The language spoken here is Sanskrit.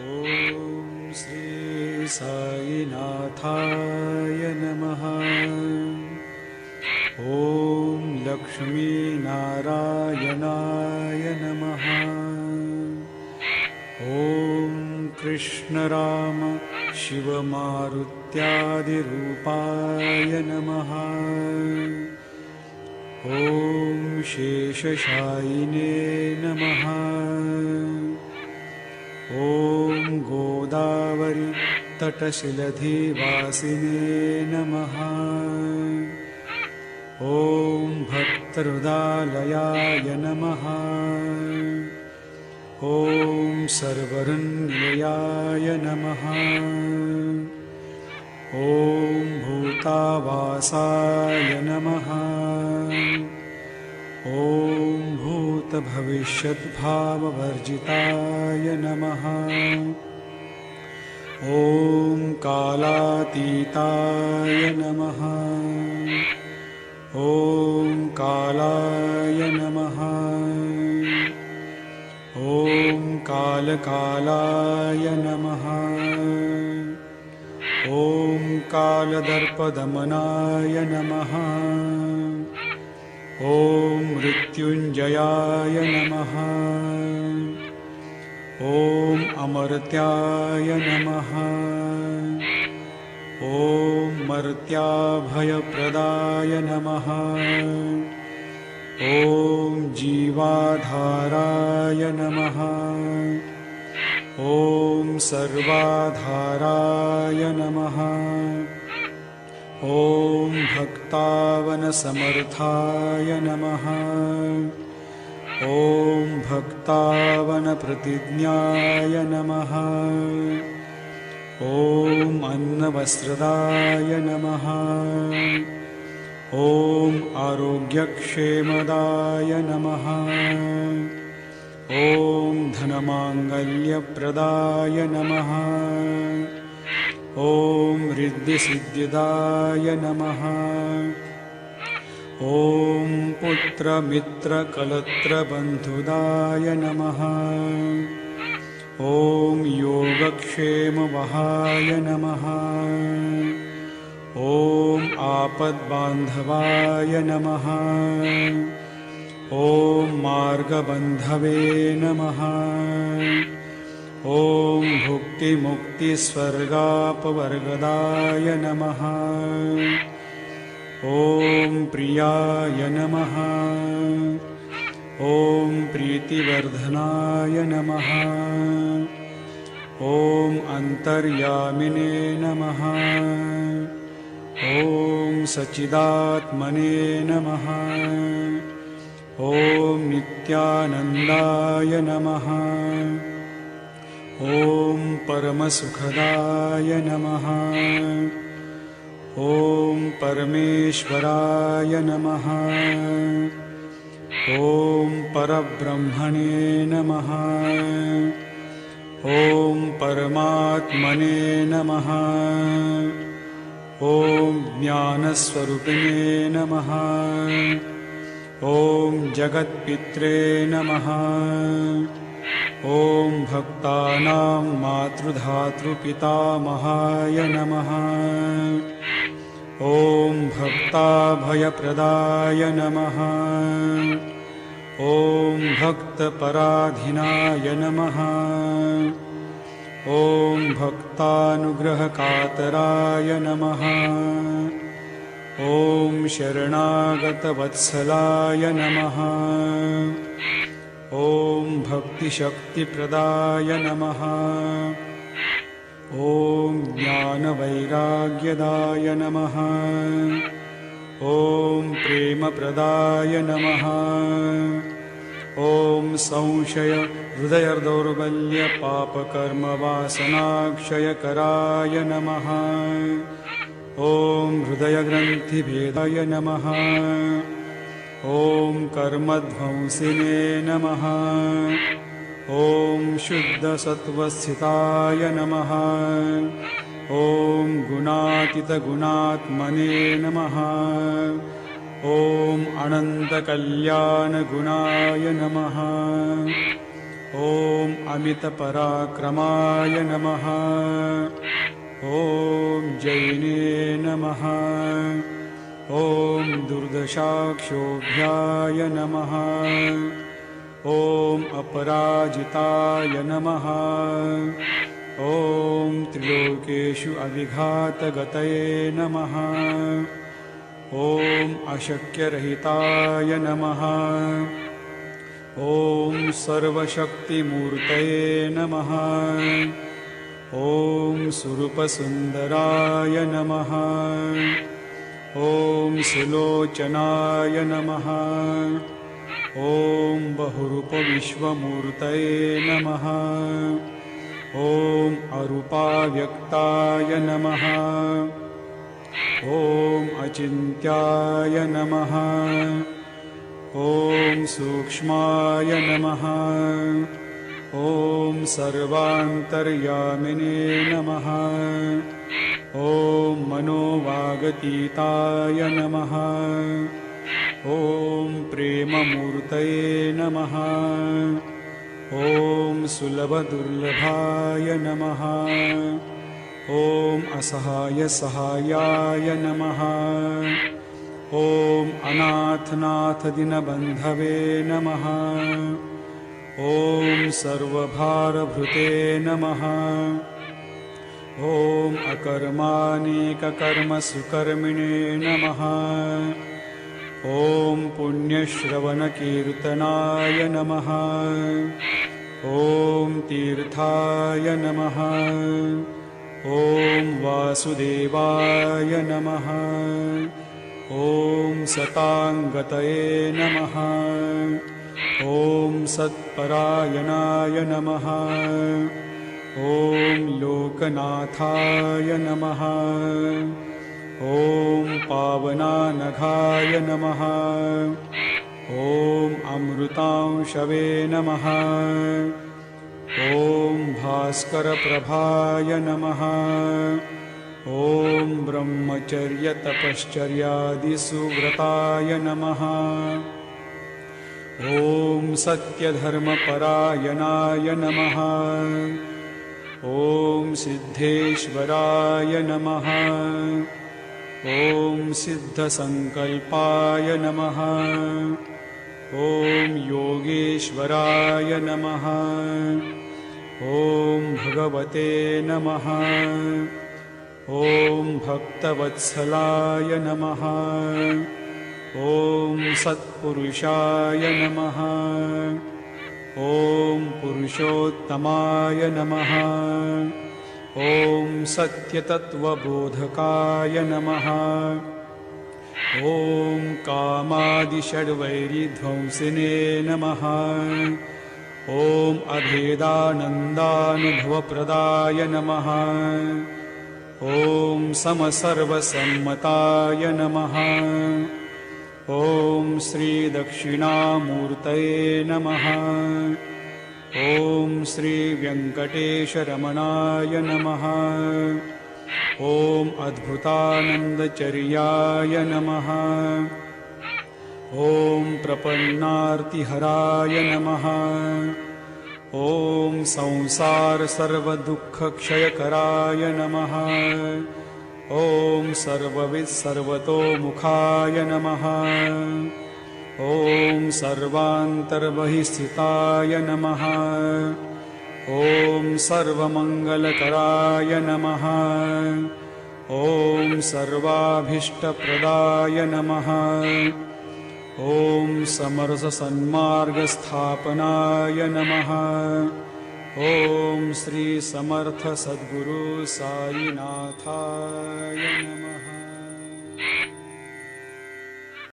ॐ श्री साईनाथाय नमः। ॐ लक्ष्मीनारायणाय नमः। ॐ कृष्णराम शिवमारुत्यादिरूपाय नमः। ॐ शेषशायिने नमः। ॐ गोदावरी तटशिलधिवासिने नमः। ॐ भक्तहृदालयाय नमः। ॐ सर्वहृन्निलयाय नमः। ॐ भूतावासाय नमः। ॐ भूतभविष्यद्भाववर्जिताय नमः। ॐ कालातीताय नमः। ॐ कालाय नमः। ॐ कालकालाय नमः। ॐ कालदर्पदमनाय नमः। ॐ मृत्युञ्जयाय नमः। ॐ अमर्त्याय नमः। ॐ मर्त्याभयप्रदाय नमः। ॐ जीवाधाराय नमः। ॐ सर्वाधाराय नमः। ॐ भक्तावनसमर्थाय नमः। ॐ भक्तावनप्रतिज्ञाय नमः। ॐ अन्नवस्त्रदाय नमः। ॐ आरोग्यक्षेमदाय नमः। ॐ धनमाङ्गल्यप्रदाय नमः। ॐ रिद्धिसिद्धिदाय नमः। ॐ पुत्रमित्रकलत्रबन्धुदाय नमः। ॐ योगक्षेमवहाय नमः। ॐ आपद्बान्धवाय नमः। ॐ मार्गबन्धवे नमः। ॐ भुक्तिमुक्तिस्वर्गापवर्गदाय नमः। ॐ प्रियाय नमः। ॐ प्रीतिवर्धनाय नमः। ॐ अन्तर्यामिने नमः। ॐ सच्चिदात्मने नमः। ॐ नित्यानन्दाय नमः। ॐ परमसुखदाय नमः। ॐ परमेश्वराय नमः। ॐ परब्रह्मणे नमः। ॐ परमात्मने नमः। ॐ ज्ञानस्वरूपिणे नमः। ॐ जगत्पित्रे नमः। ॐ भक्तानां मातृधातृपितामहाय नमः। ॐ भक्ताभयप्रदाय नमः। ॐ भक्तपराधीनाय नमः। ॐ भक्तानुग्रहकातराय नमः। ॐ शरणागतवत्सलाय नमः। ॐ भक्तिशक्तिप्रदाय नमः। ॐ ज्ञानवैराग्यदाय नमः। ॐ प्रेमप्रदाय नमः। ॐ संशय हृदयदौर्बल्यपापकर्मवासनाक्षयकराय नमः। ॐ हृदयग्रन्थिभेदाय नमः। ॐ कर्मध्वंसिने नमः। ॐ शुद्धसत्त्वस्थिताय नमः। ॐ गुणातीतगुणात्मने नमः। ॐ अनन्तकल्याणगुणाय नमः। ॐ अमितपराक्रमाय नमः। ॐ जैने नमः। ॐ दुर्दशाक्षोभ्याय नमः। ॐ अपराजिताय नमः। ॐ त्रिलोकेषु अविघातगतये नमः। ॐ अशक्यरहिताय नमः। ॐ सर्वशक्तिमूर्तये नमः। ॐ सुरूपसुन्दराय नमः। ॐ सुलोचनाय नमः। ॐ बहुरूपविश्वमूर्तये नमः। ॐ अरूपाव्यक्ताय नमः। ॐ अचिन्त्याय नमः। ॐ सूक्ष्माय नमः। ॐ सर्वान्तर्यामिने नमः। ॐ मनोवागतीताय नमः। ॐ प्रेममूर्तये नमः। ॐ सुलभदुर्लभाय नमः। ॐ असहायसहायाय नमः। ॐ अनाथनाथदीनबन्धवे नमः। ॐ सर्वभारभृते नमः। ॐ अकर्मानेककर्मसुकर्मिणे नमः। ॐ पुण्यश्रवणकीर्तनाय नमः। ॐ तीर्थाय नमः। ॐ वासुदेवाय नमः। ॐ सताङ्गतये नमः। ॐ सत्परायणाय नमः। ॐ लोकनाथाय नमः। ॐ पावनानघाय नमः। ॐ अमृतांशवे नमः। ॐ भास्करप्रभाय नमः। ॐ ब्रह्मचर्यतपश्चर्यादिसुव्रताय नमः। ॐ सत्यधर्मपरायणाय नमः। ॐ सिद्धेश्वराय नमः। ॐ सिद्धसङ्कल्पाय नमः। ॐ योगेश्वराय नमः। ॐ भगवते नमः। ॐ भक्तवत्सलाय नमः। ॐ सत्पुरुषाय नमः। ॐ पुरुषोत्तमाय नमः। ॐ सत्यतत्त्वबोधकाय नमः। ॐ कामादिषड्वैरिध्वंसिने नमः। ॐ अभेदानन्दानुभवप्रदाय नमः। ॐ समसर्वसम्मताय नमः। ॐ श्रीदक्षिणामूर्तये नमः। ॐ श्रीवेङ्कटेशरमणाय नमः। ॐ अद्भुतानन्दचर्याय नमः। ॐ प्रपन्नार्तिहराय नमः। ॐ संसारसर्वदुःखक्षयकराय नमः। ॐ सर्ववित्सर्वतोमुखाय नमः। ॐ सर्वान्तर्बहिस्थिताय नमः। ॐ सर्वमङ्गलकराय नमः। ॐ सर्वाभीष्टप्रदाय नमः। ॐ समरससन्मार्गस्थापनाय नमः। ॐ श्री समर्थ सद्गुरु साईनाथाय नमः।